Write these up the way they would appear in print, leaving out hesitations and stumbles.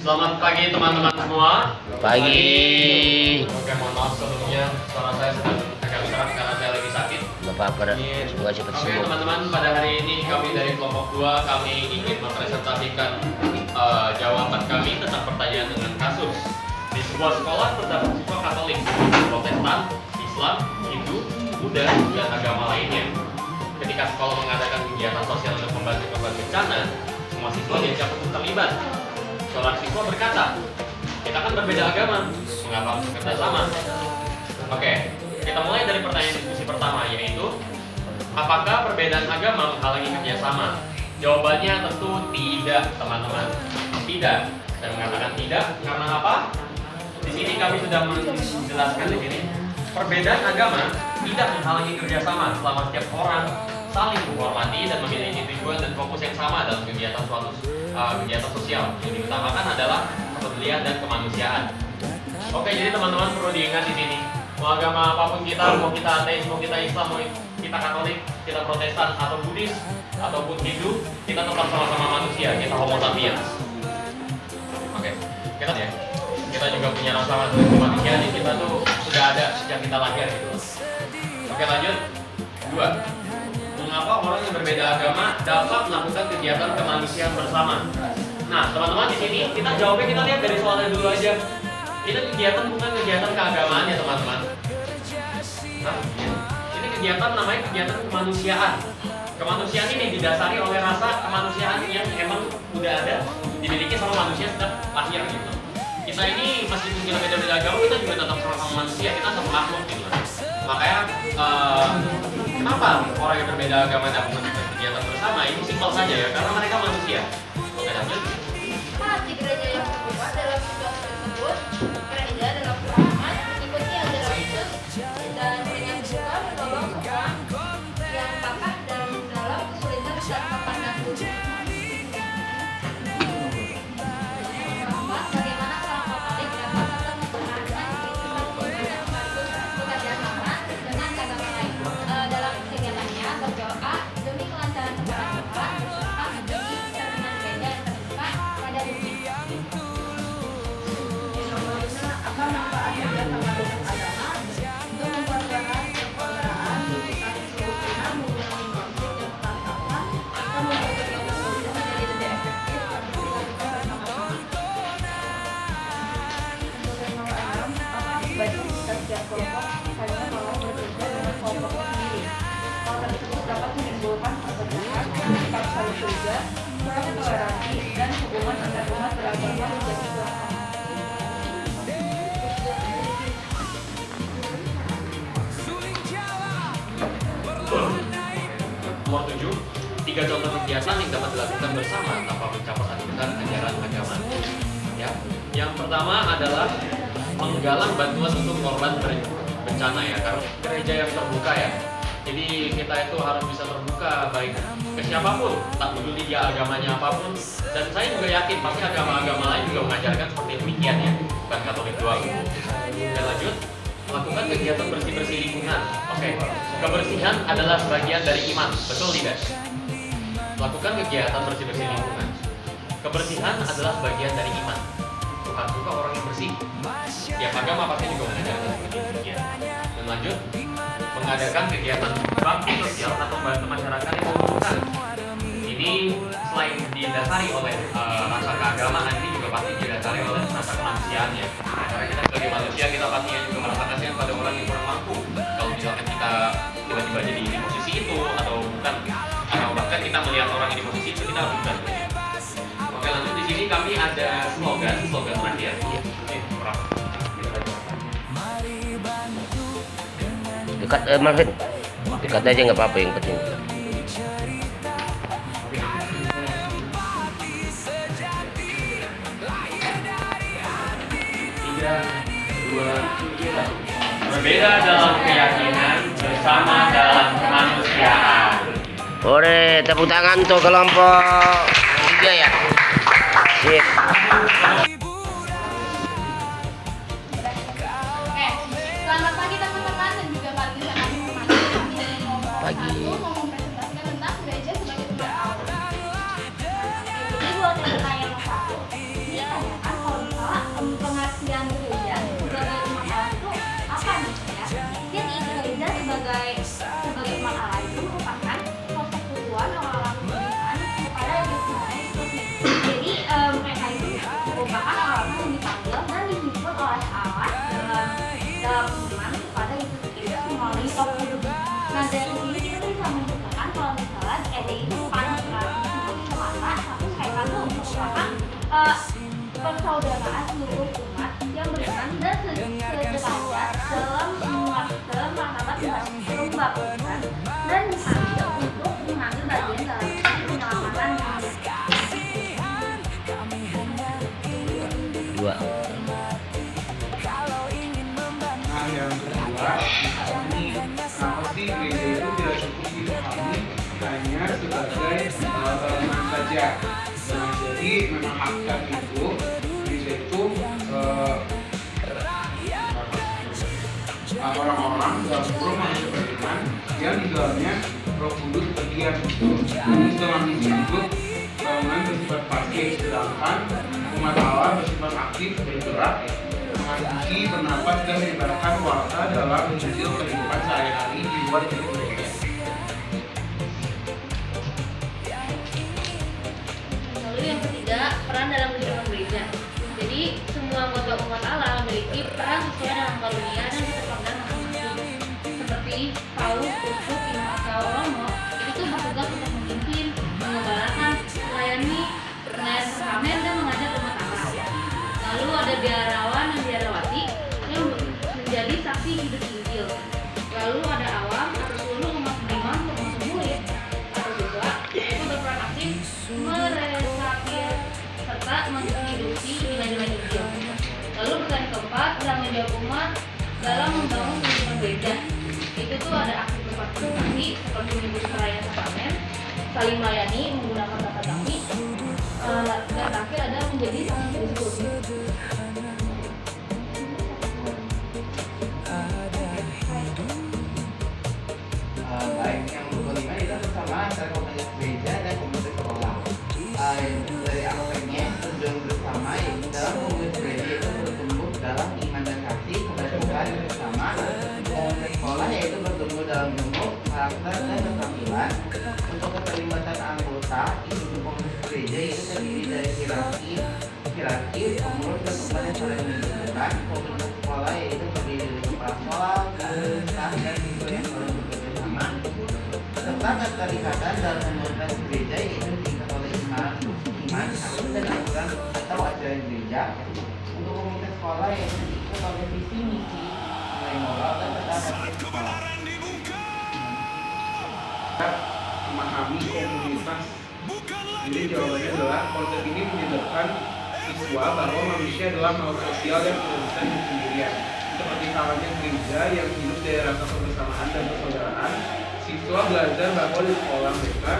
Selamat pagi teman-teman semua. Pagi. Oke, mohon maaf sebelumnya suara saya sedang agak keras karena saya lagi sakit. Bapak semoga cepat Oke sembuh. teman-teman, pada hari ini kami dari kelompok 2 kami ingin mempresentasikan jawaban kami tentang pertanyaan dengan kasus. Di sebuah sekolah terdapat siswa Katolik, Protestan, Islam, Hindu, Buddha, dan agama lainnya. Ketika sekolah mengadakan kegiatan sosial untuk membantu korban bencana, semua siswa diajak untuk terlibat. Seorang siswa berkata, kita kan berbeda agama, mengapa harus bekerja sama? Oke, kita mulai dari pertanyaan diskusi pertama, yaitu apakah perbedaan agama menghalangi kerjasama? Jawabannya tentu tidak, teman-teman. Tidak. Saya mengatakan tidak karena apa? Di sini kami sudah menjelaskan di sini. Perbedaan agama tidak menghalangi kerjasama selama setiap orang saling menghormati dan memiliki tujuan dan fokus yang sama dalam kegiatan kegiatan sosial. Yang diutamakan adalah kepedulian dan kemanusiaan. Oke, jadi teman-teman perlu diingat di sini. Mau agama apapun kita, mau kita ateis, mau kita Islam, mau kita Katolik, kita Protestan atau Buddhis ataupun Hindu, kita tetap sama-sama manusia. Kita Homo sapiens. Oke, kita juga punya rasa kemanusiaan. Kita tuh sudah ada sejak kita lahir gitu. Oke, lanjut. 2. Mengapa orang yang berbeda agama dapat melakukan kegiatan kemanusiaan bersama? Nah, teman-teman di sini kita jawabnya, kita lihat dari soalnya dulu aja. Ini kegiatan bukan kegiatan keagamaan ya teman-teman. Nah, ini kegiatan namanya kegiatan kemanusiaan. Kemanusiaan ini didasari oleh rasa kemanusiaan yang emang udah ada dimiliki sama manusia sejak lahir gitu. Kita ini meskipun kita beda-beda agama, kita juga tetap sama-sama manusia, kita sama makhluk gitu. Makanya kenapa orang yang berbeda agama dapat melakukan kegiatan bersama? Ini simpel saja ya, karena mereka manusia. Oke, lanjut. Saat di gereja yang terbuka dalam situasi tersebut, gereja dalam pemahaman mengikuti ajaran Yesus dan dengan terbuka menolong semua yang pakar dan dalam kesulitan dan kepandang dunia. Bagaimana seorang Katolik dapat tetap mempertahankan kehidupan keluarga sekaligus bekerja sama dengan agama lain dalam kegiatannya berdoa demi kelancaran kepada Tuhan serta menjadi cerminan gereja yang terbuka pada dunia. Apa manfaat kerjasama dengan agama untuk memperkuat persaudaraan, menciptakan kerukunan, mengurangi konflik dan perantauan, dan membuat kepolisian menjadi lebih efektif dan dilakukan bersama-sama. Menurut Mawar Alam, apa akibatnya jika setiap kelompok misalnya malah berbeda dengan kelompoknya sendiri? Hal tersebut dapat menimbulkan perpecahan, sikap saling curiga, kurang toleransi, dan hubungan antar umat beragama menjadi kurang aman. Nomor 7, 3 contoh kegiatan yang dapat dilakukan bersama tanpa mencampur adukan ajaran agama. Ya, yang pertama adalah menggalang bantuan untuk korban bencana ya, karena gereja yang terbuka ya. Jadi kita itu harus bisa terbuka baik ke siapapun, tak peduli dia agamanya apapun. Dan saya juga yakin pasti agama-agama lain juga mengajarkan seperti demikian ya, bukan Katolik doang. Dan lanjut, melakukan kegiatan bersih-bersih lingkungan. Oke, kebersihan adalah sebagian dari iman, betul tidak? Lakukan kegiatan bersih-bersih lingkungan. Kebersihan adalah sebagian dari iman. Tuhan suka orang yang bersih. Tiap agama pasti juga mengajarkan seperti demikian. Dan lanjut, mengadakan kegiatan bakti sosial atau bantu masyarakat yang membutuhkan. Ini selain didasari oleh rasa keagamaan, ini juga pasti didasari oleh rasa kemanusiaan ya. Karena kita sebagai manusia, kita pastinya juga merasa kasihan pada orang yang kurang mampu. Kalau misalkan kita tiba-tiba jadi di posisi itu atau bukan, atau bahkan kita melihat orang yang di posisi itu, kita harus bukan. Oke, lanjut di sini kami ada slogan terakhir. Dekat Marvin. Dekat aja nggak apa-apa, yang penting. Berbeda dalam keyakinan, bersama dalam kemanusiaan. Ore, tepuk tangan untuk kelompok 3 ya. Sip. Oke, selamat pagi teman-teman dan juga pagi kami memasuki Pagi. mau mempresentasikan tentang gereja sebagai tempat Allah. Jadi buat yang tanya nomor 1, ini tanyakan persaudaraan seluruh umat yang berkenan dan sederajat dalam martabat pembangunan dan diambil untuk mengambil bagian dalam penyelamatan Dua. Nah, yang kedua, ini kenapa sih gereja itu tidak cukup dipahami hanya sebagai bangunan saja. Nah, jadi memang hakikat itu gereja itu orang-orang dalam seluruh manusia beriman yang di dalamnya Roh Kudus berdiam. Ini dalam disebut bangunan bersifat pasif, sedangkan umat Allah bersifat aktif bergerak, mengasihi, bernapas dan menyebarkan warta dalam Injil kehidupan sehari-hari di luar gereja. Lalu yang ketiga, peran dalam kehidupan gereja. Jadi semua anggota umat Allah memiliki peran sesuai dengan karunia dan keterpaksaan masing-masing. Seperti Paulus, Uskup, atau Romo, itu bertugas untuk memimpin, mengembalakan, melayani sakramen dan mengajar umat Allah. Lalu ada biarawan dan biarawati yang menjadi saksi hidup Injil. Lalu ada awam atau seluruh umat beriman termasuk murid atau siswa itu berperan aktif meresapi serta menghidupi nilai-nilai Injil. Lalu pertanyaan keempat, tanggung jawab umat dalam membangun kehidupan gereja. Itu tuh ada aktif berpartisipasi seperti mengikuti perayaan sakramen, saling melayani menggunakan kata kami, dan terakhir ada menjadi saksi Kristus. Baik, yang kelima itu bersama antara komunitas gereja dan komunitas sekolah. Dari aspeknya tujuan bersama yaitu dalam komunitas gereja itu bertumbuh dalam iman dan kasih kepada Tuhan bersama. Komunitas sekolah yaitu bertumbuh dalam ilmu, karakter dan keterampilan. Untuk keterlibatan anggota, institusi komunitas gereja itu terdiri dari hierarki, pengurus dan umat yang saling menentukan. Komunitas sekolah yaitu terdiri dari kepala sekolah, guru, staf dan siswa yang saling bekerja sama. Serta keterikatan dalam komunitas gereja yaitu diikat oleh iman, akhlak dan aturan atau ajaran gereja. Untuk komunitas sekolah yaitu diikat oleh visi misi, nilai moral dan tata sekolah. Memahami komunitas. Jadi jawabannya adalah konsep ini menyadarkan siswa bahwa manusia adalah makhluk sosial yang tidak bisa hidup sendirian. Seperti halnya gereja yang hidup dari rasa kebersamaan dan persaudaraan, siswa belajar bahwa di sekolah mereka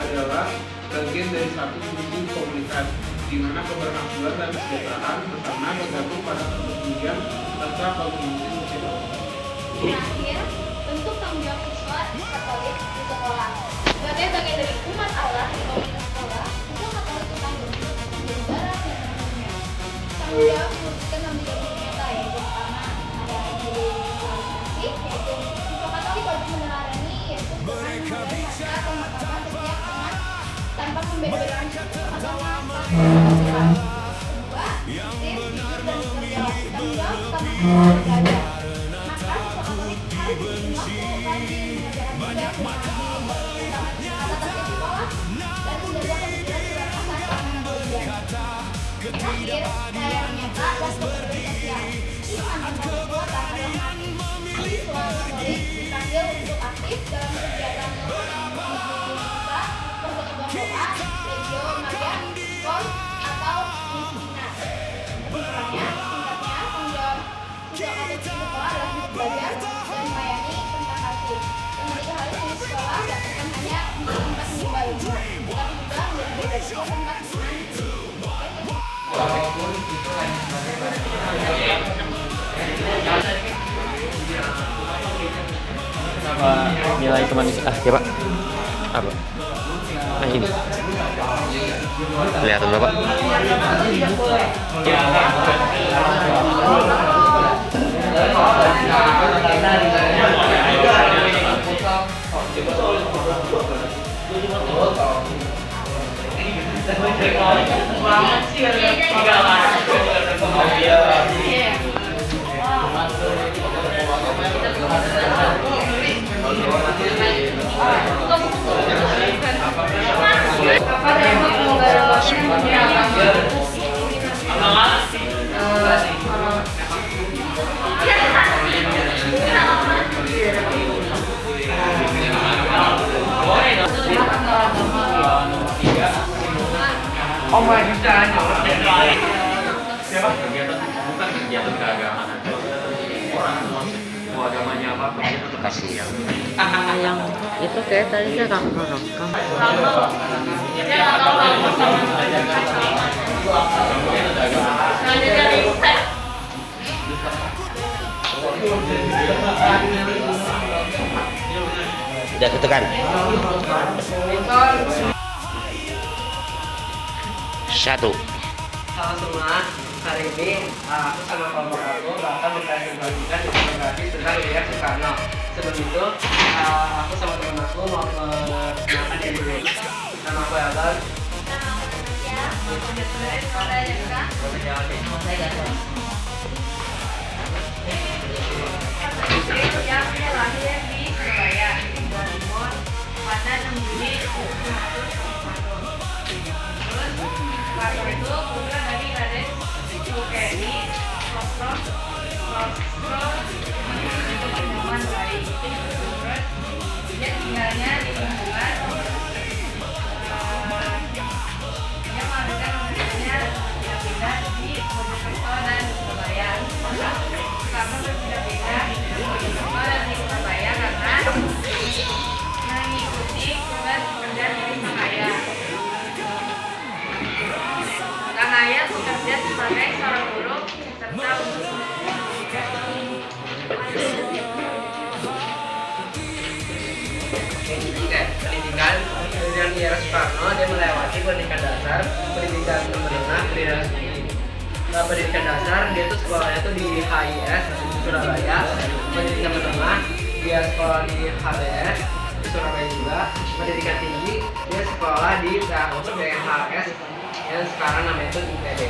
adalah bagian dari satu tubuh komunitas, di mana keberhasilan dan kesejahteraan bersama bergantung pada kepedulian serta kontribusi sosial. Terakhir, bentuk tanggung jawab siswa Katolik di sekolah. Sebagai bagian dari umat Allah di komunitas sekolah, siswa Katolik bertanggung jawab menjadi darah dan tentunya. Tanggung jawab merupakan tanggung jawab nyata, yaitu pertama ada guru kualifikasi, yaitu siswa Katolik wajib meneladani, yaitu dengan memberi harga atau martabat setiap teman tanpa membeda-bedakan suku atau ras. Kedua, disiplin, jujur dan bertanggung jawab. Tanggung jawab utama belajar. Maka siswa Katolik harus diberi waktu rajin mengerjakan tugas dengan adil, kata tertib sekolah, dan menjaga kebenaran surat asal keamanan ujian. Terakhir, pelayanan nyata dan kepedulian sosial. Iman antar siswa tak kalah mati. Siswa Katolik dipanggil untuk aktif dalam kegiatan komunitas, persekutuan doa, legio Maria, KOS, atau misi dinas. Kesimpulannya, tanggung jawab siswa Katolik di sekolah adalah untuk belajar dan melayani tentang kasih. Ketika hal ini di sekolah bukan hanya untuk tempat menimba ilmu, tetapi juga menjadi beda tempat iman. Walaupun itu hanya sebagai Nilai kemanis ya Pak? Apa? Nah ini. Kelihatan Bapak? Yang itu kayak tadi saya rekam. Udah ketekan. Satu. Halo semua, hari ini aku sama kelompok aku bakal mempresentasikan infografis tentang Widya Soekarno. Sebelum itu, aku sama teman aku mau mengenalkan diri dulu. Nama aku Elton. Nama aku Nadia. Saya Jessica. Dia lahir di Surabaya, Jawa Timur, pada 6 Juli 1951. Terus Soekarno itu putra dari Raden Sukeni Sosro Pahlawan Bali. Terus dia tinggalnya di Bengkulu. Dia menghabiskan hidupnya pindah-pindah di Mojokerto dan Surabaya. Soekarno berpindah-pindah di Mojokerto dan di Surabaya karena mengikuti tugas pekerja di Sangaya. Sangaya bekerja sebagai seorang guru serta untuk Pendidikan Widya Soekarno, dia melewati pendidikan dasar, pendidikan menengah, pendidikan tinggi. Pendidikan dasar dia tuh sekolahnya tuh di HIS Surabaya. Pendidikan menengah dia sekolah di HBS di Surabaya juga. Pendidikan tinggi dia sekolah di PNHS yang sekarang namanya itu IPB.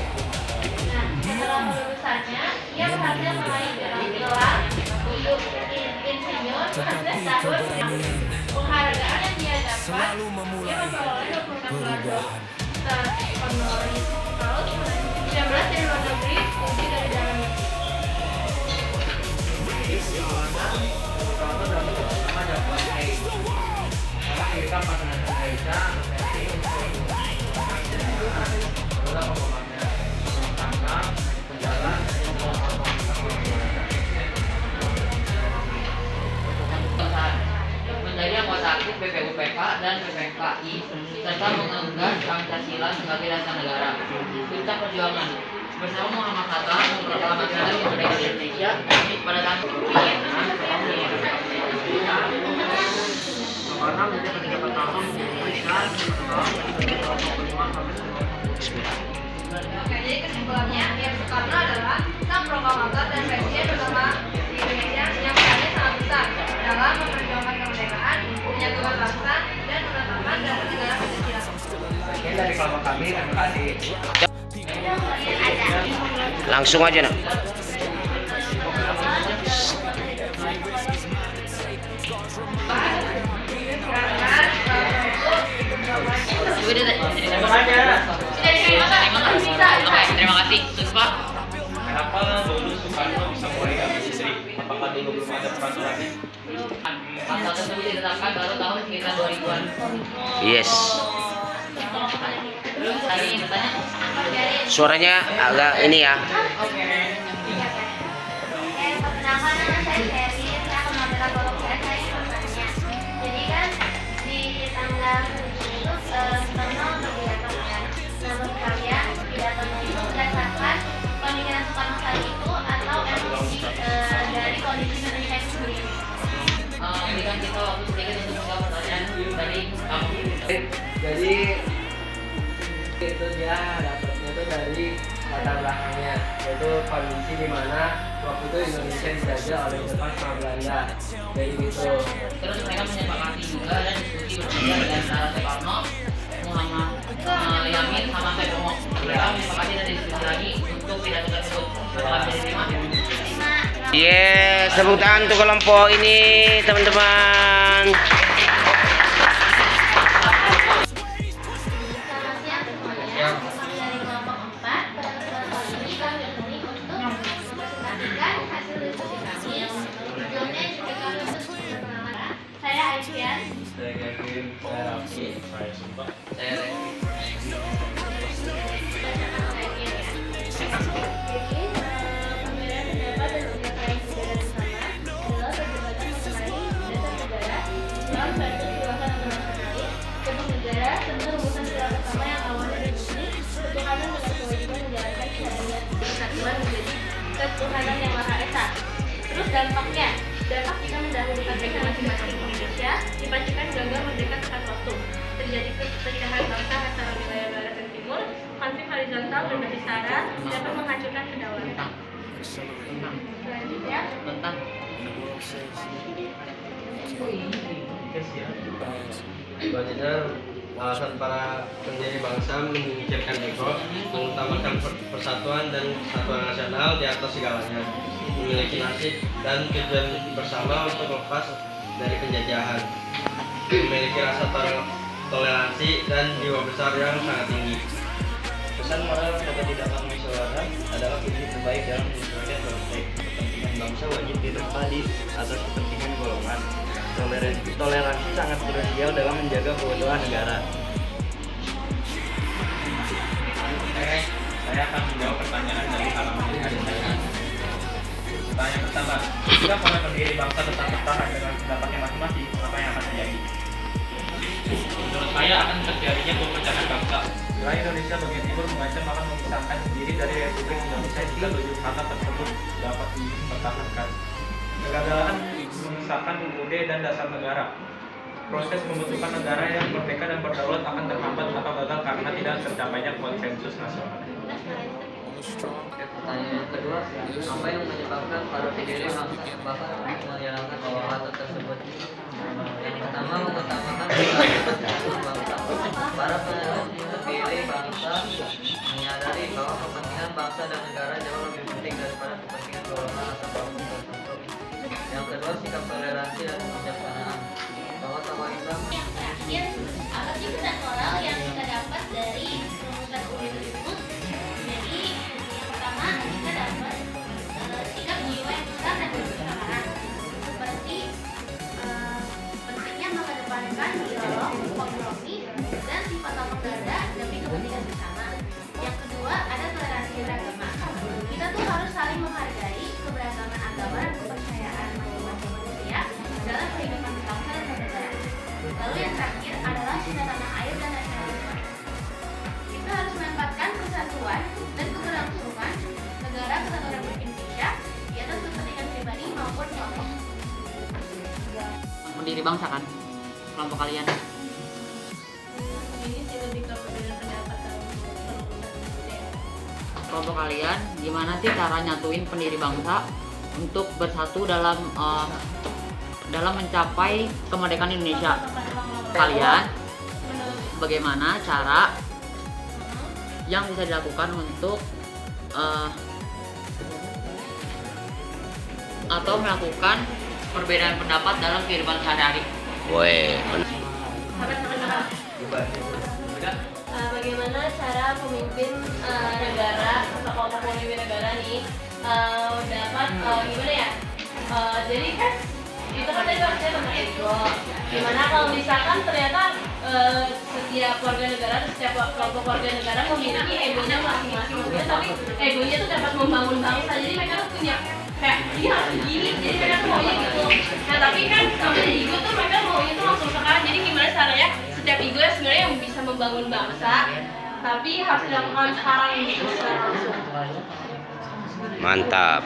Nah, setelah lulusannya, ia berhasil meraih gelar untuk insinyur 11 tahun. Penghargaan yang dia dapat, dia memperoleh 26 gelar honoris causa, 19 dari luar negeri, 7 dari dalam negeri. Soekarno dapat pertama dapat karena kita pasangan Aisyah adalah pemahamannya tangga penjalan menjadi anggota aktif BPUPK dan PPKI serta mengangkat Pancasila sebagai dasar negara. Cerita perjuangan bersama Muhammad Hatta memproklamasikan kemerdekaan Indonesia pada tahun karena menjadi ketika pertama memberikan Oke, jadi kesimpulannya, Soekarno adalah sang proklamator dan presiden pertama di Indonesia yang perannya sangat besar dalam memperjuangkan kemerdekaan, menyatukan bangsa, dan menetapkan dasar negara Pancasila. Sekian dari kelompok kami, terima kasih. Langsung aja nak. Terima kasih. Terus Pak, kenapa dulu Soekarno bisa mulai ambil istri? Apakah dulu belum ada peraturannya? pasal tersebut ditetapkan baru tahun sekitar 2000-an. Yes. Terus tadi bertanya Suaranya agak ini ya. Perkenalkan, nama saya Sherry. Saya akan mengambil golok saya bertanya. Jadi kan di tanggal 7 itu Soekarno berpidato kan. Nah, menurut kalian pidatonya itu berdasarkan pemikiran Soekarno saat itu atau emang dari kondisi Indonesia itu sendiri? berikan kita waktu sedikit untuk menjawab pertanyaan dari kamu. Jadi itu dia dapatnya itu dari latar belakangnya, yaitu kondisi di mana waktu itu Indonesia dijajah oleh Jepang sama Belanda. Jadi gitu. Terus mereka menyepakati juga dan diskusi berbeda dengan antara Soekarno, Muhammad Yamin sama Soekarno. Mereka menyepakati dan diskusi lagi untuk pidato tersebut. Apakah bisa diterima? Yes, tepuk tangan untuk kelompok ini, teman-teman. Selamat siang semuanya. Kami dari kelompok 4. Kali ini kami kesini untuk mempresentasikan hasil diskusi kami. Sebelumnya izinkan untuk perkenalan. Saya Aisyah. Saya Kevin, saya Raffi, saya Sumpah. Saya Revi. Jadi, perbedaan pendapat dan ucapan yang berbeda bersama adalah perdebatan mengenai dasar Tuhan Yang Maha Esa. Terus dampak jika mendahulukan negara masing-masing Indonesia dipastikan gagal merdeka tepat waktu. Terjadi perpecahan bangsa antara wilayah barat dan timur, konflik horizontal berbasis sara dapat menghancurkan kedaulatan. Selanjutnya, Selanjutnya, alasan para pendiri bangsa menyingkirkan ego, mengutamakan persatuan dan kesatuan nasional di atas segalanya, memiliki nasib dan tujuan bersama untuk lepas dari penjajahan, memiliki rasa toleransi dan jiwa besar yang sangat tinggi. Pesan moral dapat didapat musyawarah adalah kunci terbaik dalam menyesuaikan konflik. Kepentingan bangsa wajib ditempa di atas kepentingan golongan. Toleransi sangat krusial dalam menjaga keutuhan negara. Oke, saya akan menjawab pertanyaan dari halaman yang ada saya. Pertanyaan pertama, jika para pendiri bangsa tetap bertahan dengan pendapatnya masing-masing, apa yang akan terjadi? Menurut saya akan terjadinya perpecahan bangsa. Wilayah Indonesia bagian timur mengancam akan memisahkan diri dari Republik Indonesia jika tujuh kata tersebut dapat dipertahankan. Kegagalan memisahkan UUD dan dasar negara. Proses pembentukan negara yang merdeka dan berdaulat akan terhambat atau gagal karena tidak tercapainya konsensus nasional. Pertanyaan yang kedua, apa yang menyebabkan para pendiri bangsa menjalankan kata tersebut? Yang pertama, mengutamakan bangsa. Para pendiri bangsa menyadari bahwa kepentingan bangsa dan negara jauh lebih penting daripada kepentingan golongan atau kelompok tertentu. Yang kedua, sikap toleransi dan kebijaksanaan. Bahwa tokoh Islam yang terakhir, apa sih pesan moral yang kita dapat dari rumusan UUD tersebut? Jadi, yang pertama kita dapat sikap jiwa yang besar dan kebersamaan, seperti pentingnya mengedepankan dialog, kompromi, dan sifat lapang dada demi kepentingan bersama. Yang kedua, ada toleransi beragama. Kita tuh harus saling menghargai keberagaman agama dan kepercayaan masing-masing manusia dalam kehidupan berbangsa dan bernegara. Lalu yang terakhir adalah cinta tanah air dan nasionalisme. Kita harus menempatkan persatuan dan keberlangsungan negara kesatuan Republik Indonesia di atas kepentingan pribadi maupun kelompok. pendiri bangsa kan? Kelompok kalian. Ini sih lebih ke perbedaan pendapat dalam Kelompok kalian gimana sih cara nyatuin pendiri bangsa untuk bersatu dalam mencapai kemerdekaan Indonesia? Kalian bagaimana cara yang bisa dilakukan untuk atau melakukan perbedaan pendapat dalam kehidupan sehari-hari? Woi, bagaimana cara pemimpin negara atau kelompok pemimpin negara nih dapat gimana ya? Jadi kan itu kan tadi harusnya tentang ego. Gimana kalau misalkan ternyata setiap warga negara atau setiap kelompok warga negara memiliki egonya masing-masing, maksudnya tapi egonya tuh dapat membangun bangsa. Jadi mereka tuh punya kayak dia harus begini, jadi mereka tuh maunya gitu. Nah tapi kan namanya ego tuh mereka maunya tuh langsung sekarang. Jadi gimana caranya setiap ego ya sebenarnya yang bisa membangun bangsa, tapi harus dilakukan sekarang gitu secara langsung. mantap.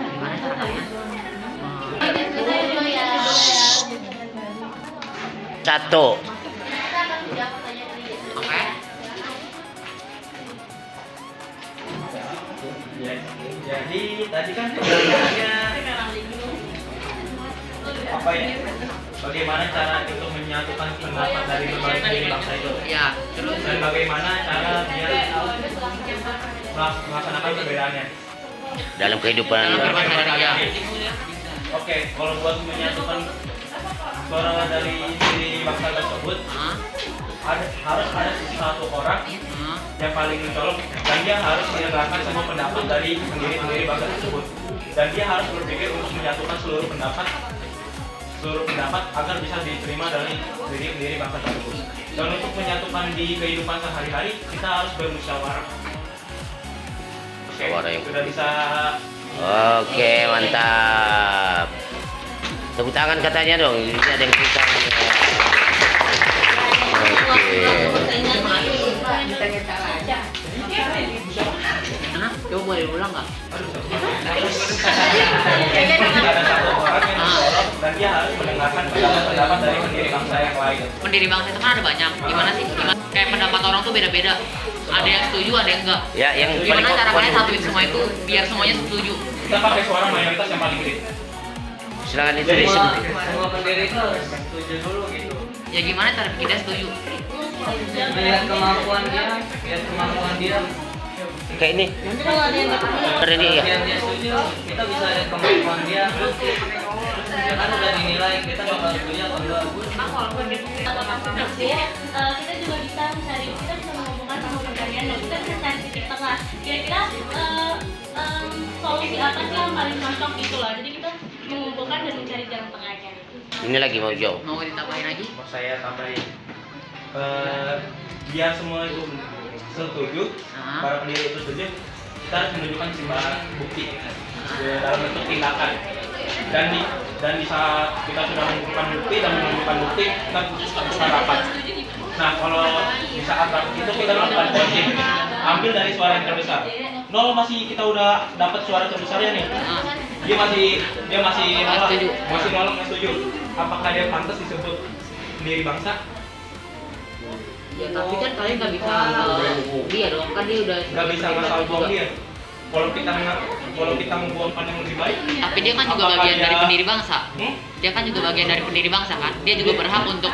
Satu. Oke. Jadi tadi kan pertanyaannya apa ya? Bagaimana cara untuk menyatukan pendapat dari berbagai pendiri bangsa itu? Ya, terus Dan bagaimana cara dia melaksanakan perbedaannya? Dalam kehidupan Oke, kalau buat menyatukan suara dari pendiri bangsa tersebut, harus ada satu orang yang paling mencolok dan dia harus mendengarkan semua pendapat dari pendiri bangsa tersebut, dan dia harus berpikir untuk menyatukan seluruh pendapat agar bisa diterima dari pendiri bangsa tersebut. Dan untuk menyatukan di kehidupan sehari-hari kita harus bermusyawarah. Oke, Musyawarah yang- sudah bisa. Oke, mantap. Tepuk tangan katanya dong. Ini ada yang susah. Oke. coba boleh diulang nggak? Ada satu orang yang menjawab dan dia harus mendengarkan pendapat dari pendiri bangsa yang lain. Pendiri bangsa itu kan ada banyak. Gimana sih? Kayak pendapat orang tuh beda-beda. Ada yang setuju, ada yang enggak. Ya, yang Gimana paling cara kalian pokok. satuin semua itu biar semuanya setuju? Kita pakai suara mayoritas yang paling gede. Silakan itu Jadi, disebut. Semua pendiri itu harus setuju dulu gitu. Ya gimana cara kita setuju? Lihat kemampuan dia. Kayak ini. Keren ini ya. Biar dia setuju, kita bisa lihat kemampuan dia. Ya kan udah dinilai, kita bakal setuju atau enggak. Kita juga bisa mencari, kita bisa menghubungkan sama pencarian dan kita bisa cari titik tengah. Kira-kira solusi apa sih yang paling cocok gitu loh. Jadi kita mengumpulkan dan mencari jalan tengahnya. Ini lagi mau jauh. Mau ditambahin lagi? Mau saya tambahin. Biar semua itu setuju, para pendiri itu setuju, kita harus menunjukkan sebuah bukti dalam bentuk tindakan. Dan di saat kita sudah menunjukkan bukti dan menunjukkan bukti, kita lakukan rapat. Nah, kalau di saat rapat itu kita lakukan voting, ambil dari suara yang terbesar. Nol masih kita udah dapat suara terbesarnya nih. Dia masih nolak, nggak setuju. Apakah dia pantas disebut pendiri bangsa? Ya tapi kan kalian nggak bisa dia dong, kan dia udah Nggak bisa ngasal buang dia. Kalau kita membuangkan yang lebih baik. Tapi dia kan juga apakah bagian dari dia- pendiri bangsa. Dia kan juga bagian dari pendiri bangsa kan. Dia juga berhak untuk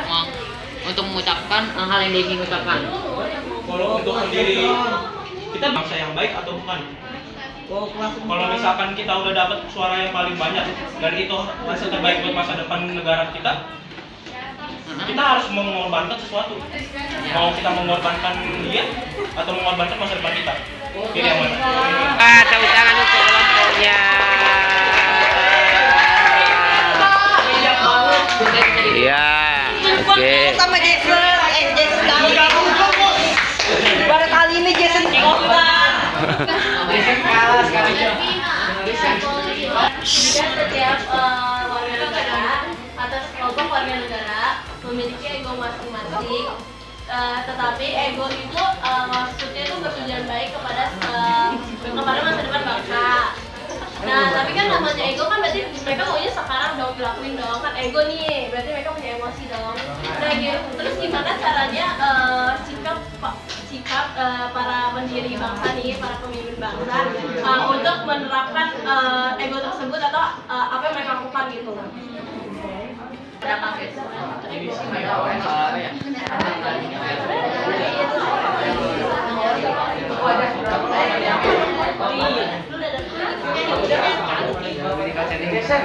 mengucapkan hal yang dia ingin ucapkan. Kalau untuk pendiri kita bangsa yang baik atau bukan? Kalau misalkan kita udah dapat suara yang paling banyak dan itu hasil terbaik buat masa depan negara kita harus mengorbankan sesuatu. Mau kita mengorbankan dia atau mengorbankan masa depan kita? Pilih yang mana? Tepuk tangan untuk kelompoknya. Iya. Oke. Sama Jason, baru kali ini Jason kalah. Setiap warga negara atau kelompok warga negara memiliki ego masing-masing. Tetapi ego itu maksudnya itu bertujuan baik kepada masa depan bangsa. Nah, tapi kan namanya ego kan berarti mereka maunya sekarang dong dilakuin dong, kan ego nih, berarti mereka punya emosi dong. Nah, gitu. Terus gimana caranya sikap para pendiri bangsa nih, para pemimpin bangsa untuk menerapkan ego tersebut atau apa yang mereka lakukan gitu? Berapa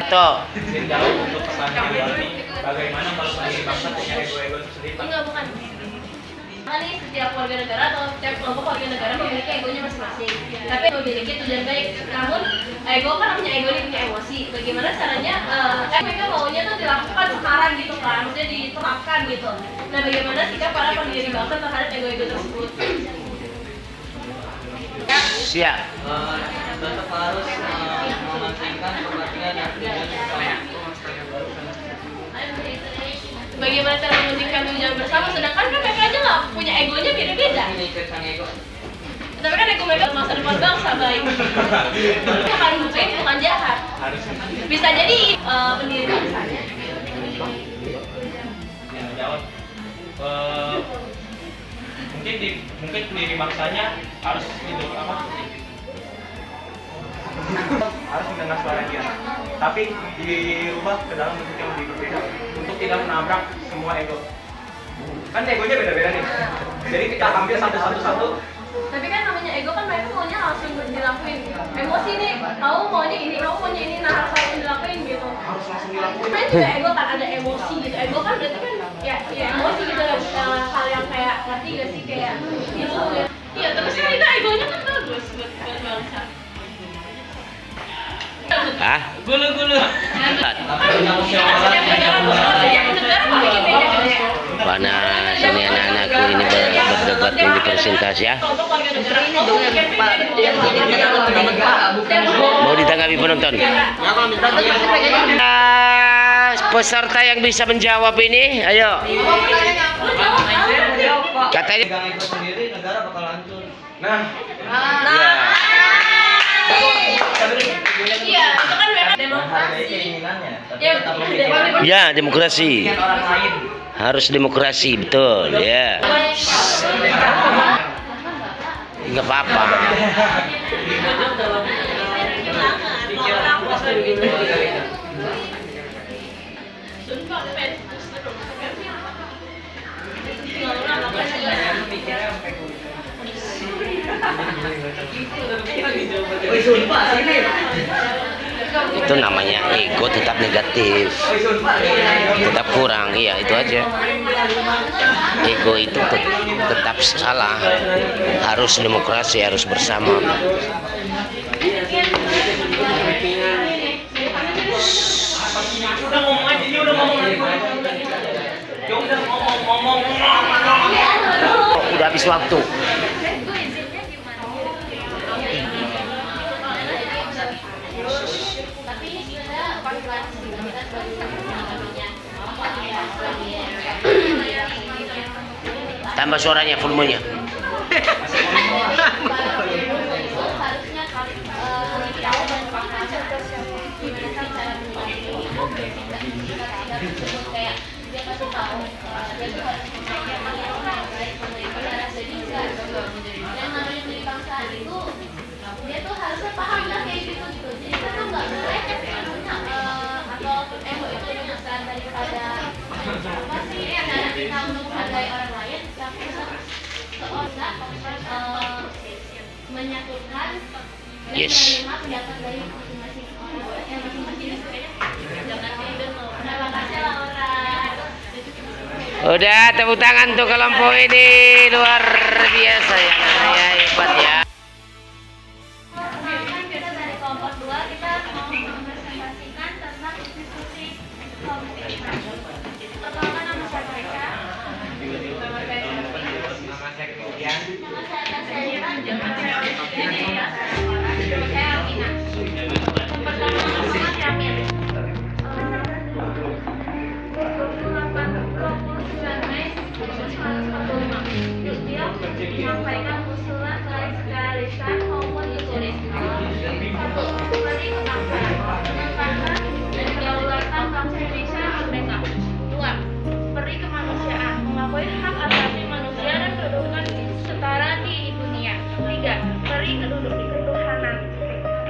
Tuh. Jauh untuk pertanyaan ini, bagaimana kalau pendiri bangsa punya ego-ego sendiri? bukan. Nah, nih setiap warga negara atau setiap kelompok warga negara memiliki egonya masing-masing. Tapi memiliki tujuan baik. Namun ego kan punya ego nih, punya emosi. Bagaimana caranya? Mereka maunya tuh dilakukan sekarang gitu kan, maksudnya diterapkan gitu. Nah, bagaimana sikap para pendiri bangsa terhadap ego-ego tersebut? Siap. Tetap harus mementingkan kepentingan dan tujuan bersama. Bagaimana cara mementingkan tujuan bersama? Sedangkan kan mereka aja nggak punya egonya beda-beda. Tapi kan ego mereka masa depan bangsa baik. Bukan baik, bukan jahat. Bisa jadi pendiri bangsanya. Yang jawab. Mungkin pendiri bangsanya harus itu apa? Harus mendengar suara dia, tapi dirubah ke dalam bentuk yang lebih berbeda untuk tidak menabrak semua ego. Kan egonya beda-beda nih, jadi kita ambil satu-satu. Tapi kan namanya ego kan mereka maunya langsung dilakuin. Emosi nih, kamu maunya ini, kamu maunya ini, nah harus langsung dilakuin gitu. Harus langsung dilakuin. Sebenarnya juga ego kan ada emosi gitu. Ego kan berarti kan ya emosi gitu, hal yang kayak ngerti gak sih kayak gitu ya. Iya, terus kan itu egonya kan bagus buat bangsa. Hah? Gulu-gulu. Panas ini anak-anakku ini berdebat di presentasi ya. Mau ditanggapi penonton? Peserta yang bisa menjawab ini, ayo. Katanya. Pegang ego sendiri, negara bakal hancur. Nah, Ya. Iya, itu kan memang Menghargai demokrasi. keinginannya, tapi Ya, tetap memikirkan Ya, demokrasi. kepentingan orang lain. Harus demokrasi, betul. Ya. Nggak apa-apa. Itu namanya ego tetap negatif, tetap kurang. Iya, itu aja. Ego itu tetap salah. Harus demokrasi, harus bersama. Udah ngomong aja, dia udah ngomong. Dia udah ngomong. Udah habis waktu. Tapi kita konfirmasi kita Tambah suaranya, volumenya. harusnya tahu dan paham gimana sih cara kayak dia kasih tahu dia tuh harus memperhatikan orang baik mengenai sehingga dan namanya milik bangsa itu dia tuh harusnya paham lah kayak gitu gitu. Jadi kita tuh nggak boleh atau ego itu menyesal daripada apa sih cara kita untuk menghargai orang lain yang seorang menyatukan dan Yes. menerima pendapat dari masing-masing orang yang masing-masing jangan terima kasih Laura. Udah, tepuk tangan untuk kelompok ini, luar biasa ya, namanya hebat ya. Kita dari kelompok 2 kita mau mempresentasikan tentang diskusi konflik. Pertama nama saya mereka. Nama saya Alvina. Pertama nama Syamil. 29 Mei 1945. Dia menyampaikan usulan baik secara lisan maupun ditulis. 1. Beri kebangsaan, menekankan dan kedaulatan bangsa Indonesia merdeka. 2. Beri kemanusiaan, mengakui hak asasi manusia dan kedudukan setara di dunia. 3. Beri ketuhanan,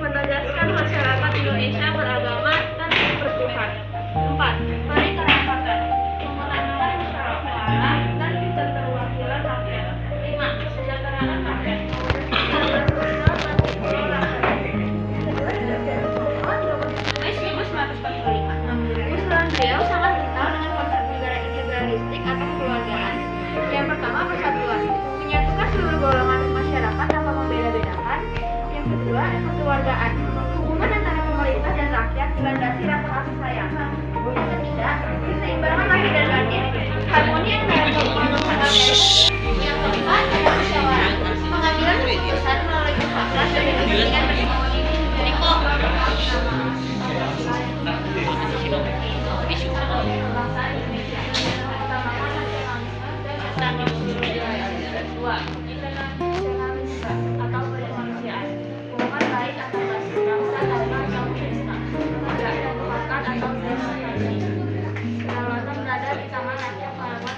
menegaskan masyarakat Indonesia beragama dan bertuhan. 4. Beri kerapatan, memenangkan musyawarah dan keterwakilan rakyat. 5. Kesejahteraan rakyat. Usulan beliau sangat kental dengan konsep negara integralistik atau kekeluargaan. Yang pertama, persatuan, menyatukan seluruh golongan masyarakat tanpa membeda-bedakan. Yang kedua, kekeluargaan, hubungan antara pemerintah dan rakyat dilandasi rasa kasih sayang. Yang ketiga, keseimbangan lahir dan batin, harmoni antara kelompok agama. Yang keempat, ada musyawarah, pengambilan keputusan melalui mufakat dan kepentingan bersama. Dua, internasionalisme atau kemanusiaan, hubungan baik antar bangsa, agama, atau Kristen. Tiga, demokrat atau demokrasi. Kedaulatan berada di tangan rakyat melawan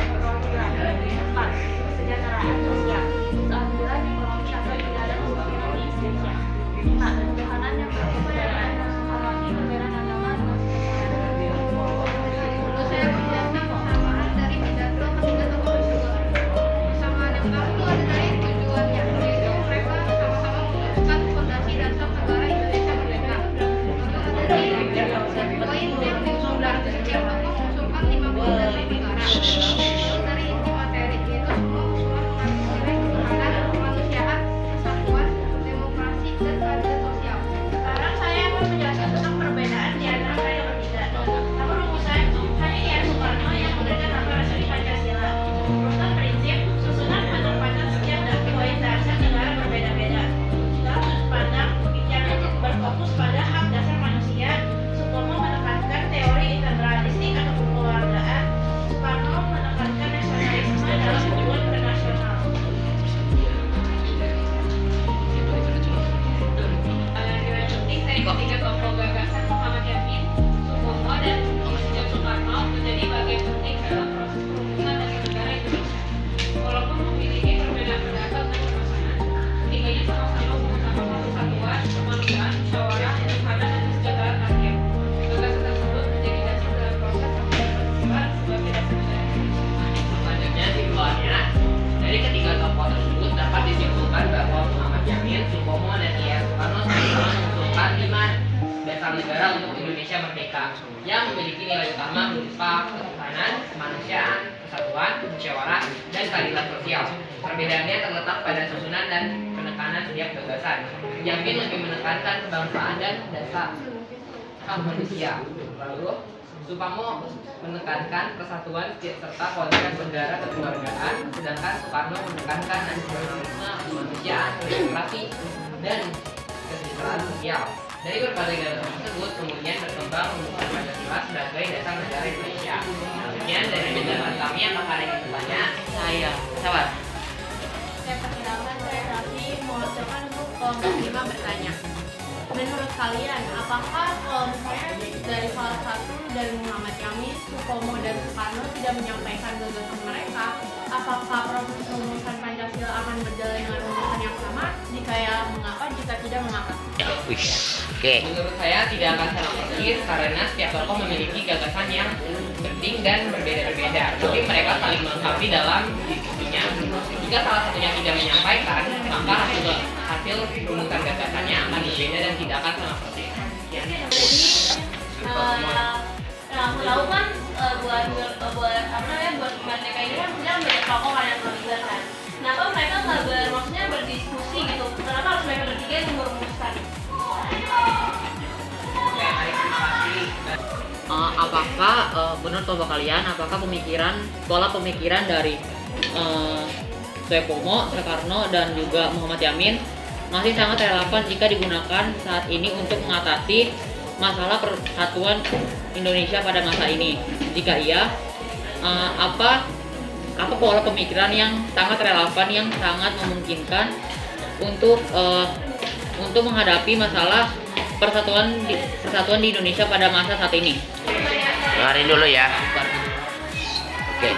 perwakilan. Empat, kesejahteraan sosial, keadilan ekonomi atau tidak ada kemiskinan di Indonesia. kemanusiaan, musyawarah, keadilan, dan kesejahteraan rakyat. Gagasan tersebut menjadi dasar dalam proses pembentukan sebagai dasar negara. Selanjutnya simpulannya, dari ketiga tokoh tersebut dapat disimpulkan bahwa Muhammad Yamin, Supomo, dan I.R. Soekarno sama-sama mengusulkan 5 dasar negara untuk Indonesia merdeka yang memiliki nilai utama berupa ketuhanan, kemanusiaan, kesatuan, musyawarah, dan keadilan sosial. Perbedaannya terletak pada susunan dan penekanan setiap gagasan. Yamin lebih menekankan kebangsaan dan dasar hak manusia. Lalu Supomo menekankan persatuan serta kualitas negara kekeluargaan, sedangkan Soekarno menekankan nasionalisme, kemanusiaan, demokrasi, dan kesejahteraan sosial. Dari berbagai gagasan tersebut kemudian berkembang membentuk Pancasila sebagai dasar negara Indonesia. Sekian dari penjelasan kami, apakah ada yang ingin bertanya? Saya, sahabat. Saya perkenalkan, saya Raffi, mewakilkan untuk kelompok 5 bertanya. Menurut kalian, apakah misalnya dari salah satu dari Muhammad Yamin, Supomo, dan Soekarno tidak menyampaikan gagasan mereka, apakah proses rumusan Pancasila akan berjalan dengan rumusan yang sama? Jika ya, mengapa? Jika tidak, mengapa? Oke. Menurut saya tidak akan sama persis karena setiap tokoh memiliki gagasan yang penting dan berbeda-berbeda. Tapi mereka saling melengkapi dalam diskusinya. Jika salah satunya tidak menyampaikan, maka hasil rumusan gagasannya akan berbeda dan tidak akan sama persis. Jadi, yang aku tahu kan buat merdeka ini kan sebenarnya banyak tokoh kan yang terlibat kan. Kenapa mereka nggak maksudnya berdiskusi gitu? Kenapa harus mereka bertiga yang merumuskan? Apakah menurut Bapak kalian, apakah pola pemikiran dari Supomo, Soekarno, dan juga Muhammad Yamin masih sangat relevan jika digunakan saat ini untuk mengatasi masalah persatuan Indonesia pada masa ini? Jika iya, apa pola pemikiran yang sangat relevan yang sangat memungkinkan untuk menghadapi masalah persatuan di Indonesia pada masa saat ini? Dengarin dulu ya. Oke.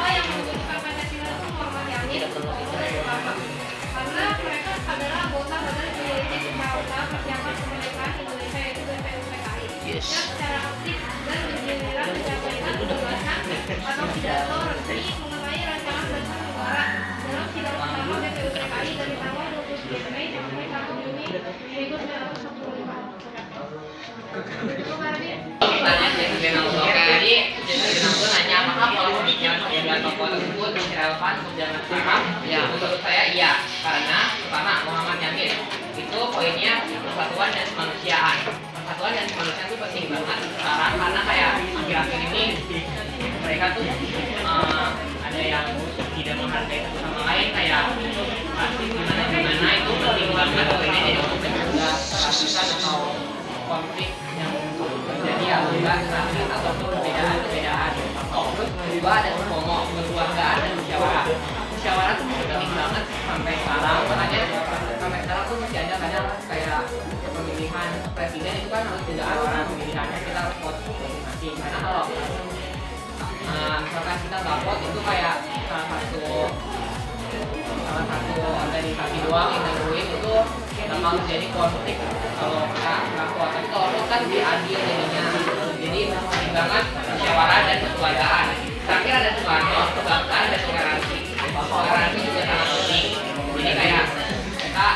Karena mereka adalah anggota badan prioritas usaha persiapan kemerdekaan Indonesia yaitu BPUPKI Yes. yang secara aktif dan bergiliran menyampaikan gagasan atau pidato resmi mengenai rancangan dasar negara dalam sidang pertama BPUPKI dari tanggal 29 Mei sampai 1 Juni 1945. Jadi aku nanya apakah pola pemikiran kedua tokoh tersebut masih relevan untuk zaman sekarang? Ya, menurut saya iya, karena pertama Muhammad Yamin itu poinnya persatuan dan kemanusiaan. Persatuan dan kemanusiaan itu penting banget sekarang karena kayak akhir-akhir ini mereka tuh ada yang tidak menghargai satu sama lain, kayak gimana itu penting banget poinnya, jadi untuk mencegah kekerasan atau konflik yang terjadi akibat rasis ataupun perbedaan-perbedaan. Terus kedua ada Supomo, kekeluargaan dan musyawarah. Musyawarah tuh penting banget sampai sekarang, makanya sampai sekarang tuh masih ada kadang kayak pemilihan presiden itu kan harus tidak orang pemilihannya kita harus vote masing-masing. Karena kalau misalkan kita nggak vote itu kayak salah satu organisasi doang yang nentuin itu bakal jadi konflik kalau kita nggak kuat. Tapi kalau vote kan lebih adil jadinya. Jadi penting banget musyawarah dan kekeluargaan. Terakhir ada Soekarno, kebangsaan dan toleransi. Toleransi juga sangat penting. Jadi kayak kita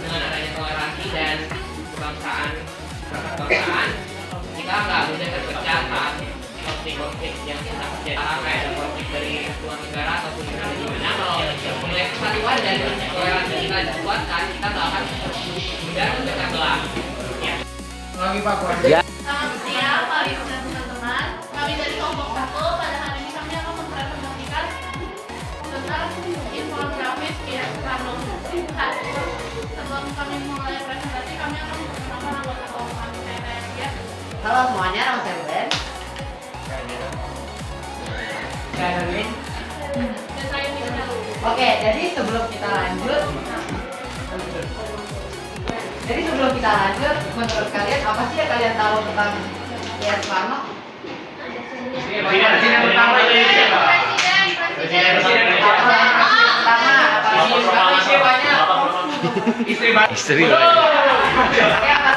dengan adanya toleransi dan kebangsaan kita nggak mudah terpecah saat konflik yang kita terjadi, kayak ada konflik dari luar negara ataupun di mana. Kalau nilai persatuan dan toleransi kita dikuatkan, kita nggak akan mudah terpecah belah. Ya. Lagi Pak Kuan. Ya. Selamat siang, Pak Ibu dan teman-teman. Kami dari kelompok 1 pada hari ini kami akan mempresentasikan tentang infografis PR Soekarno. Sebelum kami mulai presentasi, kami akan memperkenalkan anggota kelompok kami. Saya Halo semuanya, nama saya Ben. Saya Darwin. dan saya Misha. Oke, jadi sebelum kita lanjut, menurut kalian apa sih yang kalian tahu tentang PR Soekarno? Presiden pertama Indonesia, Pak. Presiden. Pertama, apa? Istri banyak. Istri. Oke, apa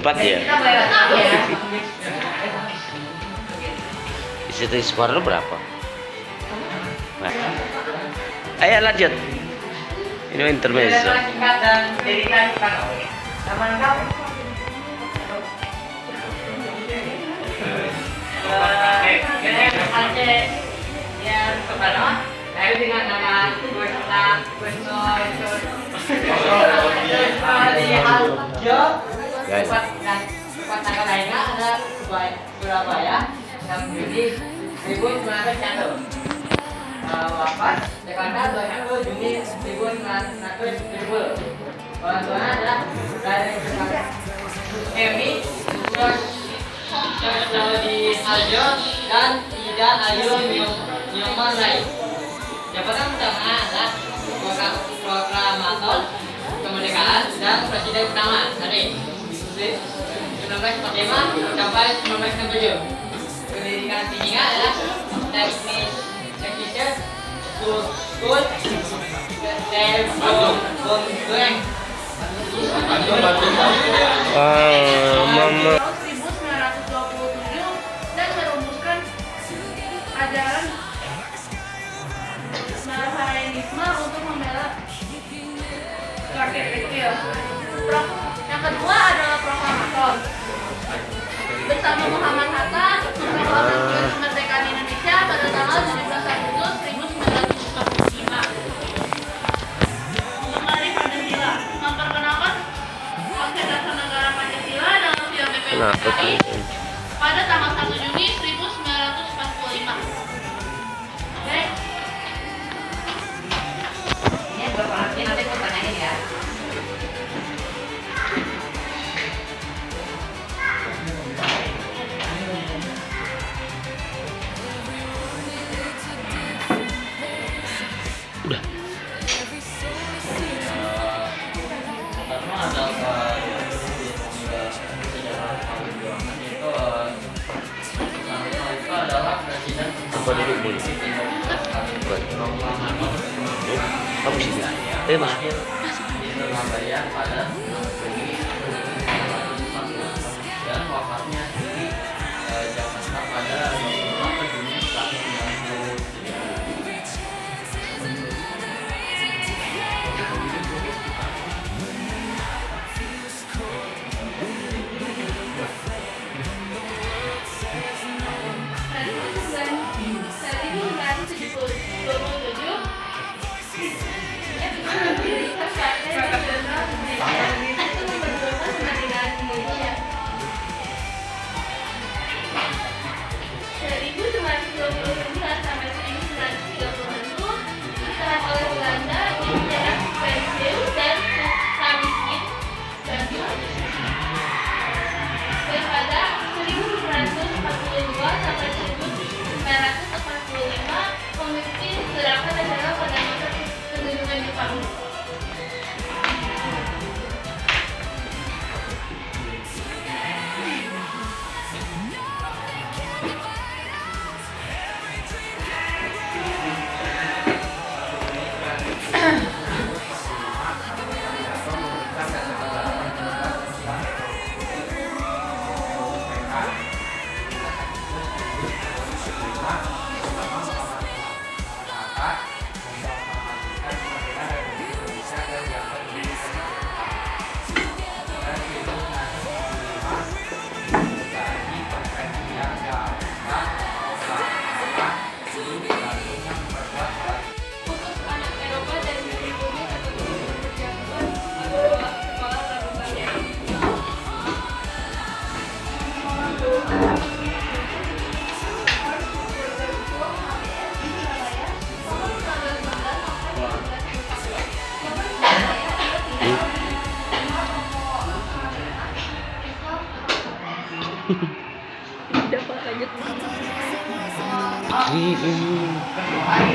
4 ya. Shooting score lu berapa? Nah. Ayo lanjut. Ini intermezzo. Dengan nama tanggal lainnya ada Surabaya yang Juni 1901. Wafat Jakarta 21 Juni 1900. Orang tuanya adalah dari Emi Saudi Aljo dan Ida Ayu Nyoman Rai. Jabatan pertama adalah proklamator kemerdekaan dan presiden pertama dari 1945 sampai 1967. Pendidikan tingginya adalah teknisnya school Mama. 1927 dan merumuskan ajaran Marxisme untuk membela rakyat kecil. Yang kedua adalah proklamator. Bersama Muhammad Hatta memproklamasikan kemerdekaan Indonesia pada tanggal 17 Agustus 1945. Mengenai Pancasila, memperkenalkan konsep dasar negara Pancasila dalam Undang-Undang PPNU pada tanggal 1 Juni 1945. Oke. Ini nanti pertanyaannya ya. Udah. Pertama adalah sejarah perjuangan itu itu adalah presiden Apa duduk dulu? Kamu sini. Mas. di Surabaya pada Juni 1941 dan wafatnya di Jakarta pada 28 Juni 1997. Pemimpin gerakan nasional pada masa kedudukan Jepang. Khusus anak Eropa dan pribumi tertentu berjangkauan di bawah sekolah lakukannya.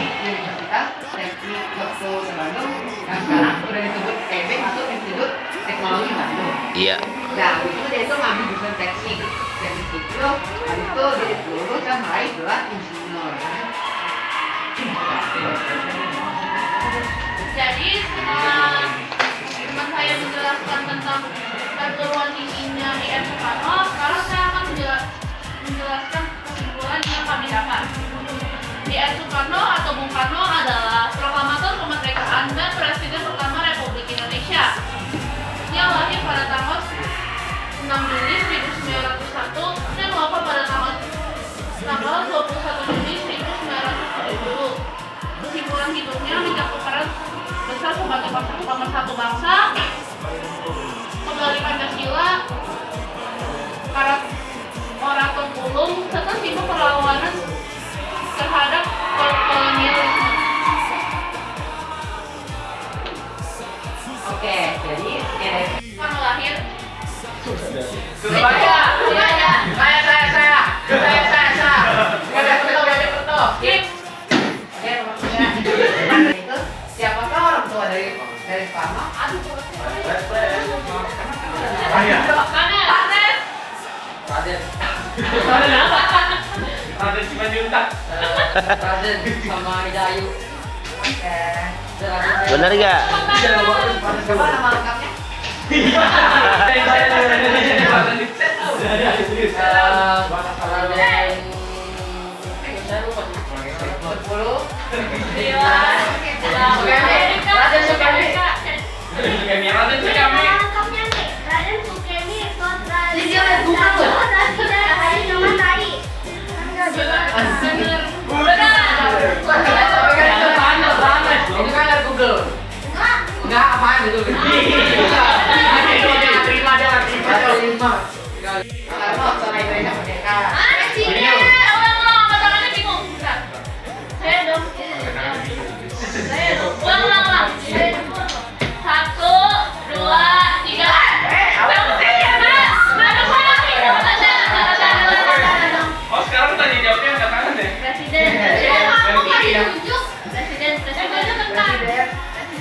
Universitas Teknik Dokter Bandung yang sekarang udah disebut TB atau Institut Teknologi Bandung. Iya. Nah, itu dia itu ngambil jurusan teknik. Teknik itu, habis itu dia lulus dan meraih gelar insinyur. Jadi setelah teman saya menjelaskan tentang perguruan dininya I.R. Soekarno, sekarang saya akan menjelaskan kesimpulan yang kami dapat. I.R. Soekarno atau Bung Karno adalah proklamator kemerdekaan dan presiden pertama Republik Indonesia yang lahir pada tanggal 6 Juni 1901 dan wafat pada tanggal 21 Juni 1970. Kesimpulan hidupnya mencakup peran besar sebagai pemersatu bangsa, penggali Pancasila, orator ulung, serta sibuk perlawanan terhadap kolonialisme. Oke, jadi Karena lahir Saya. Skip. Itu siapakah orang tua dari Soekarno? Raden Simanjuntak. Raden sama Hidayu. Oke. Benar gak? Coba nama lengkapnya. Raden Sukemi. Lengkapnya nih, Raden Sukemi, Itu kan dari Google. Enggak apaan gitu. Terima. Soekarno setelah Indonesia merdeka. Ulang, tangannya bingung. Saya dong. Ulang. 1, 2, 3. Oh sekarang tanya jawabnya angkat tangan deh. Presiden. Presidennya tentang.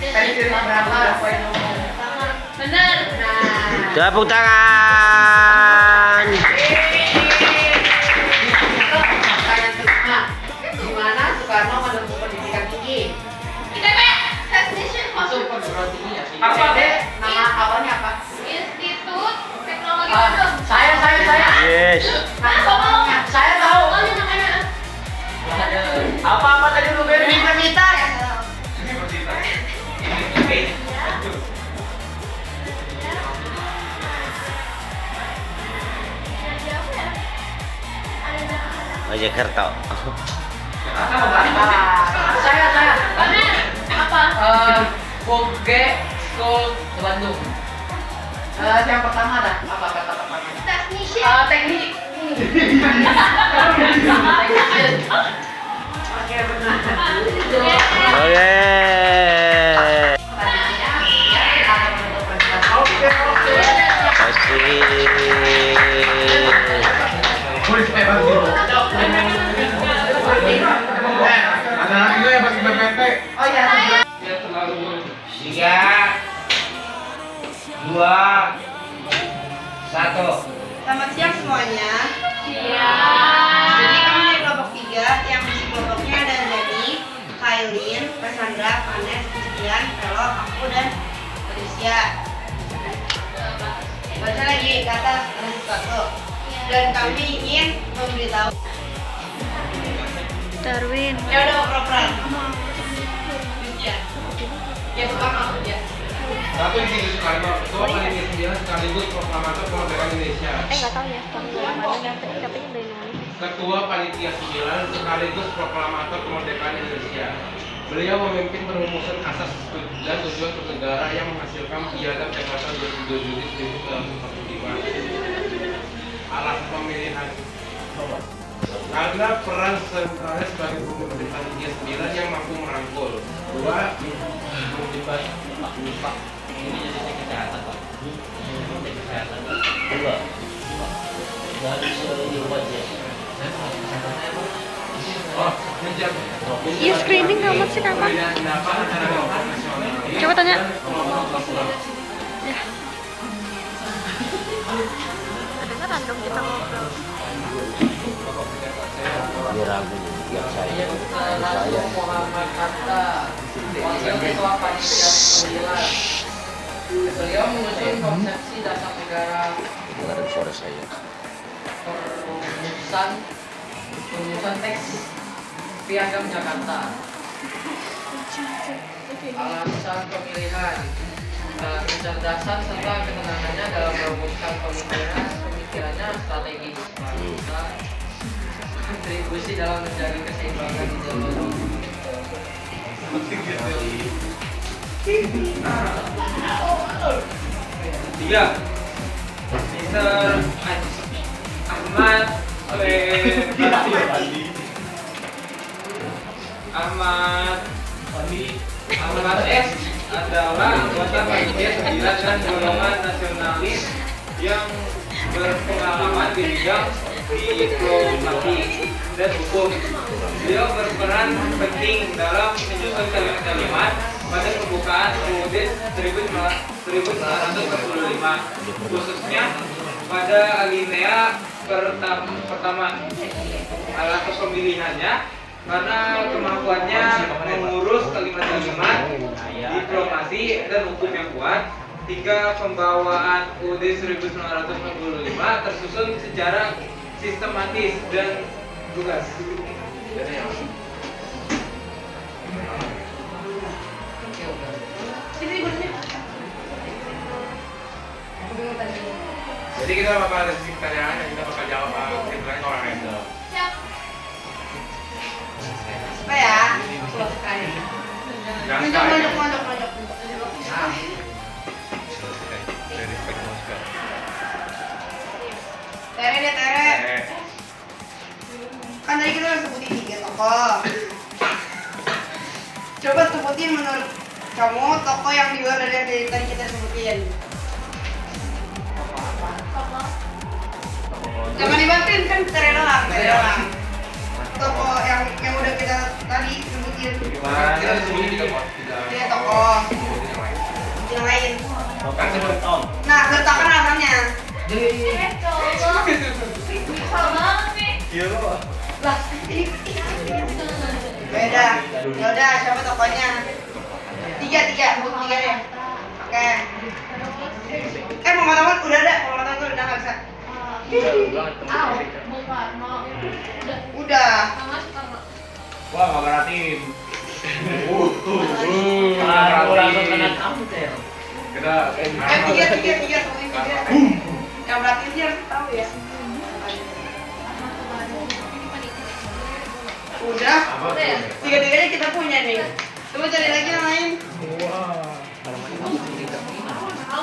Presiden berapa? Poin nomor. Bener. Tepuk tangan. Pertanyaan kelima. Di mana Soekarno menempuh pendidikan tinggi? ITB. Technician Masuk perguruan tinggi ya. Apa? Nama awalnya apa? Institut Teknologi Bandung. Saya. Yes. Saya tahu. Apa tadi lu beri? Universitas. Mojokerto. Saya. Bener. Apa? Boge School di Bandung. Yang pertama dah. Apa kata pertama? Technician. Teknik. Oke, benar. Oke. Ada lagi nggak yang pakai PPT? Oh iya. Ya terlalu 3, 2, 1. Selamat siang semuanya. Iya. Jadi kami dari kelompok 3 yang misi kelompoknya ada Dani, Kailin, Cassandra, Vanes, Christian, Velo, aku dan Patricia. Baca lagi ke atas satu. Dan kami ingin memberitahu. Darwin. Ya udah oper-operan. Christian. Ya Soekarno ya. Satu di sini Soekarno, Ketua Panitia 9 sekaligus proklamator kemerdekaan Indonesia. Nggak tahu ya. Tapi dari Ketua Panitia 9 sekaligus proklamator kemerdekaan Indonesia. Beliau memimpin perumusan asas dan tujuan bernegara yang menghasilkan piagam Jakarta 22 Juli 1945. Alasan pemilihan karena peran sentralnya sebagai pemerintahan Panitia 9 yang mampu merangkul. 2. Ini jadi kesehatan Pak. Kesehatan. 2. Dari seluruh ya. Oh, menjaga. Iya, screening amat sih, Kak. Coba tanya. Kedengeran dong kita ngobrol. Dia ragu ya saya. Saya Muhammad Hatta, Wakil Ketua Panitia 9. Beliau mengusung Izin konsepsi dasar negara Dengar suara saya. Rumusan teks Piagam Jakarta. Alasan pemilihan kecerdasan serta ketenangannya dalam merumuskan pemikirannya strategis, kontribusi dalam menjaga keseimbangan ideologi. Tiga. Mr. Ahmad Ahmad S adalah anggota panitia 9 dan golongan nasionalis yang berpengalaman di bidang diplomasi dan hukum. Beliau berperan penting dalam menyusun kalimat-kalimat pada pembukaan UUD 1945, khususnya pada alinea pertama. Alasan pemilihannya karena kemampuannya mengurus kalimat-kalimat diplomasi dan hukum yang kuat. 3. Pembawaan UUD 1945 tersusun secara sistematis dan lugas. Jadi kita bakal ada sesi pertanyaan dan kita bakal jawab pertanyaan orang random. Siap. Apa ya? Selesai. Mondok. Tere. Kan tadi kita udah sebutin 3 tokoh. Coba sebutin menurut kamu tokoh yang di luar dari yang tadi kita sebutin. Jangan dibantuin kan tere doang. Tokoh yang udah kita tadi sebutin. Kita sebutin 3 tokoh. Yang lain. Nah, gertakan alasannya. Lah, beda. Yaudah, siapa tokohnya? 3 deh. Oke. Muhammad Ahmad udah ada. Muhammad Ahmad udah nggak bisa. Udah. Wah, nggak beratin. Langsung kena tamu deh. Kita Tiga. Yang berarti sih harus tahu ya. Udah. Tiga-tiganya kita punya nih. Coba cari lagi yang lain.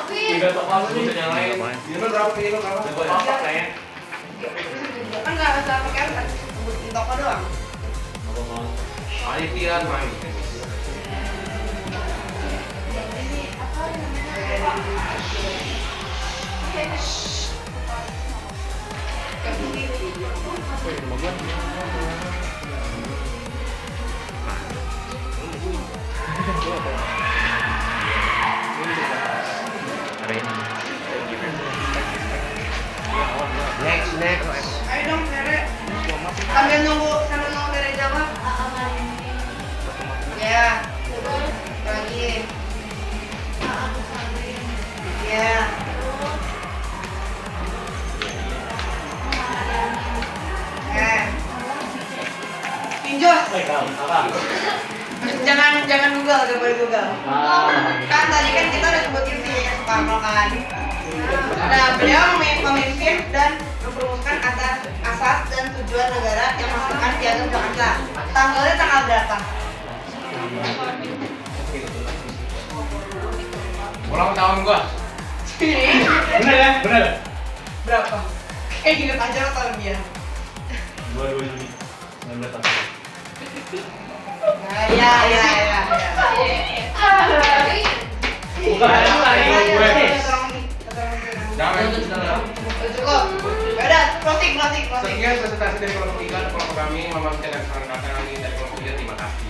Tiga tokoh sebutin yang lain. Ini berapa? Berapa kayaknya? Kan nggak usah pakai angka, sebutin tokoh doang. Panitia main. Next. Ayo dong, Tere. Sambil nunggu Tere jawab. Ya. Lagi. Ya. Pinjol. Jangan Google, gak boleh Google. Kan tadi kan kita udah sebutin sih Soekarno kan. Nah, beliau memimpin dan merumuskan asas dan tujuan negara yang menghasilkan Piagam Jakarta. Tanggalnya tanggal berapa? Ulang tahun gua. Bener ya? Bener. Berapa? Ingat aja lo tahun dia. 2 Juni 1945. Ya. Jangan. Cukup. Udah, closing. Sekian presentasi dari kelompok 3 dan kelompok kami. Mama dan saran kami dari kelompok 3. Terima kasih.